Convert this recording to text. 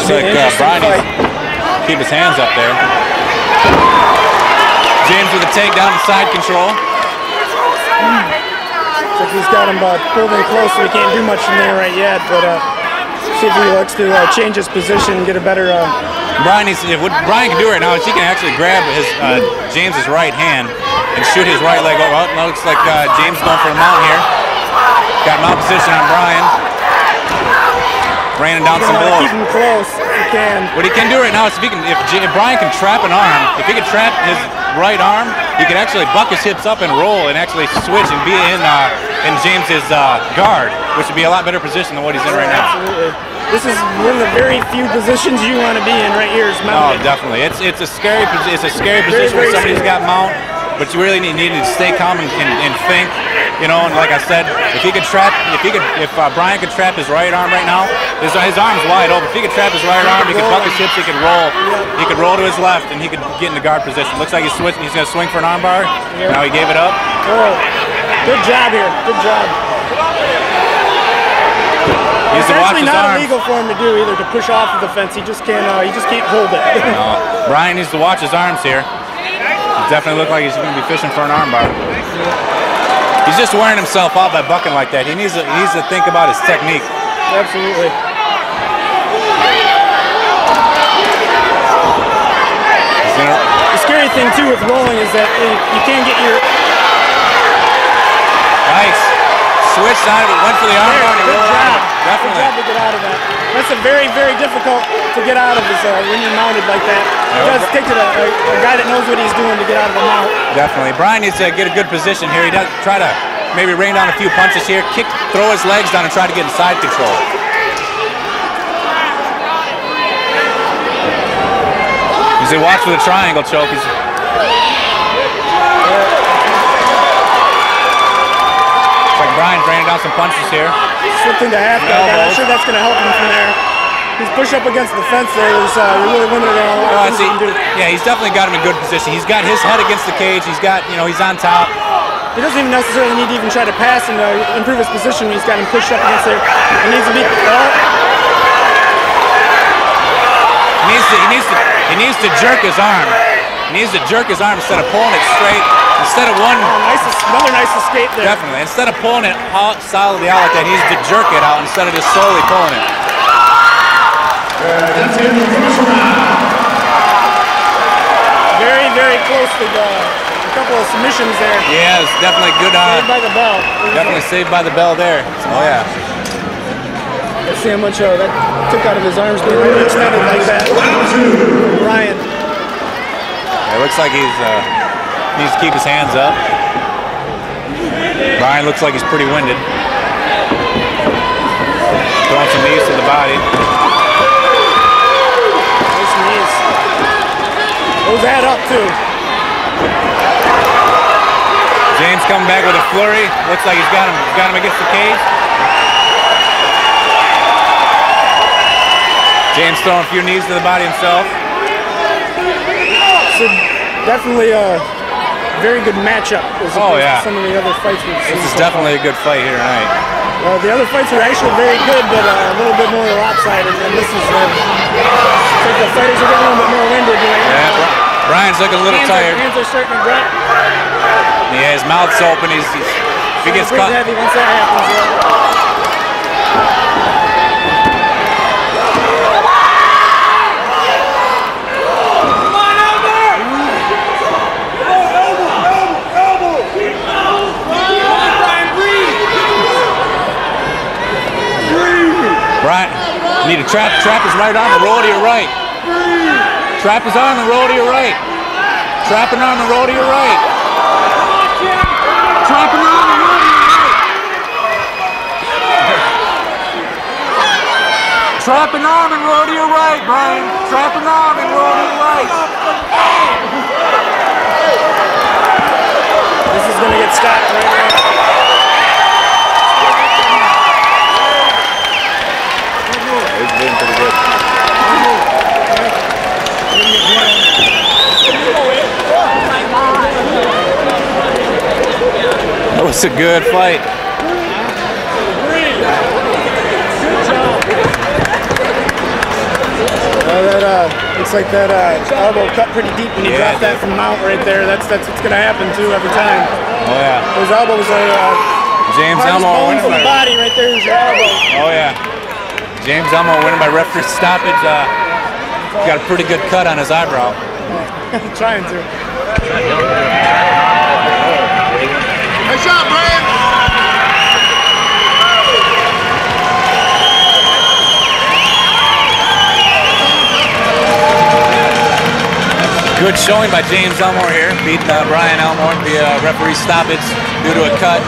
Looks like Brian needs to keep his hands up there. James with a takedown and side control. Looks like he's got him pulled in close, so he can't do much from there right yet. But see if he looks to change his position, get a better. Brian needs to, what Brian can do right now is he can actually grab his James's right hand and shoot his right leg over. Oh, looks like James going for a mount here. Got mount position on Brian. Raining down some blows. Keep him close if he can. What he can do right now is if Brian can trap an arm, if he can trap his right arm, he can actually buck his hips up and roll and actually switch and be in James's guard, which would be a lot better position than what he's in right now. Absolutely. This is one of the very few positions you want to be in right here. Is mounted. Oh, definitely. It's a scary position when somebody's got mount, but you really need to stay calm and think. You know, and like I said, if Brian could trap his right arm right now, his arm's wide open. If he could trap his right arm, he could buck his hips, he could roll. He could roll to his left, and he could get in the guard position. Looks like he's switching. He's going to swing for an arm bar. Yep. Now he gave it up. Oh, good job here. Good job. It's actually not illegal for him to do either, to push off of the fence. He just can't hold it. No. Brian needs to watch his arms here. He definitely looks like he's going to be fishing for an arm bar. He's just wearing himself out by bucking like that. He needs to think about his technique. Absolutely. The scary thing too with rolling is that you can't get your. Nice. Switched on it, went for the arm bar and rolled out. Definitely. Good job to get out of that. That's a very, very difficult to get out of when you're mounted like that. It does take a guy that knows what he's doing to get out of a mount. Definitely. Brian needs to get a good position here. He does try to maybe rain down a few punches here, throw his legs down and try to get in side control. He's a watch for the triangle choke. Brian's raining down some punches here. Slipped into half guard. I'm not sure that's going to help him from there. He's pushed up against the fence there. You're really limited on what he can do. Yeah, he's definitely got him in good position. He's got his head against the cage. He's got, he's on top. He doesn't even necessarily need to even try to pass and improve his position. He's got him pushed up against there. He needs to be. He needs to jerk his arm. He needs to jerk his arm instead of pulling it straight. Instead of another nice escape there. Definitely. Instead of pulling it out solidly out like that, he needs to jerk it out instead of just slowly pulling it. Very, very close to a couple of submissions there. Yeah, it's definitely good. Saved by the bell. Definitely saved by the bell there. Oh yeah. Let's see how much that took out of his arms being really extended like that. Brian. It looks like he's needs to keep his hands up. Brian looks like he's pretty winded. Throwing some knees to the body. Nice knees. Those add up too. James coming back with a flurry. Looks like he's got him against the cage. James throwing a few knees to the body himself. So definitely very good matchup as opposed to some of the other fights we've seen. This is definitely a good fight here tonight. The other fights are actually very good, but a little bit more lopsided, and this is like the fighters are getting a little bit more winded right now. Brian's looking a little tired. Hands are starting to drop. Yeah, his mouth's open. If he gets caught. Heavy once that happens. Brian, you need to trap his right arm and roll to your right. Trap his arm and roll to your right. Trap an arm and roll to your right. Trap an arm and roll to your right. Trap an arm and roll to your right, Brian. Trap an arm and roll to your right. This is going to get stopped right now. He's been pretty good. That was a good fight. Good job. Looks like that elbow cut pretty deep when you drop that from mount right there. That's what's going to happen too every time. Oh yeah. Those elbows are James Elmore winning from the body right there is your elbow. Oh yeah. James Elmore winning by referee stoppage. Got a pretty good cut on his eyebrow. Trying to. Nice shot, Brian. Good showing by James Elmore here, beating Brian Elmore via referee stoppage due to a cut.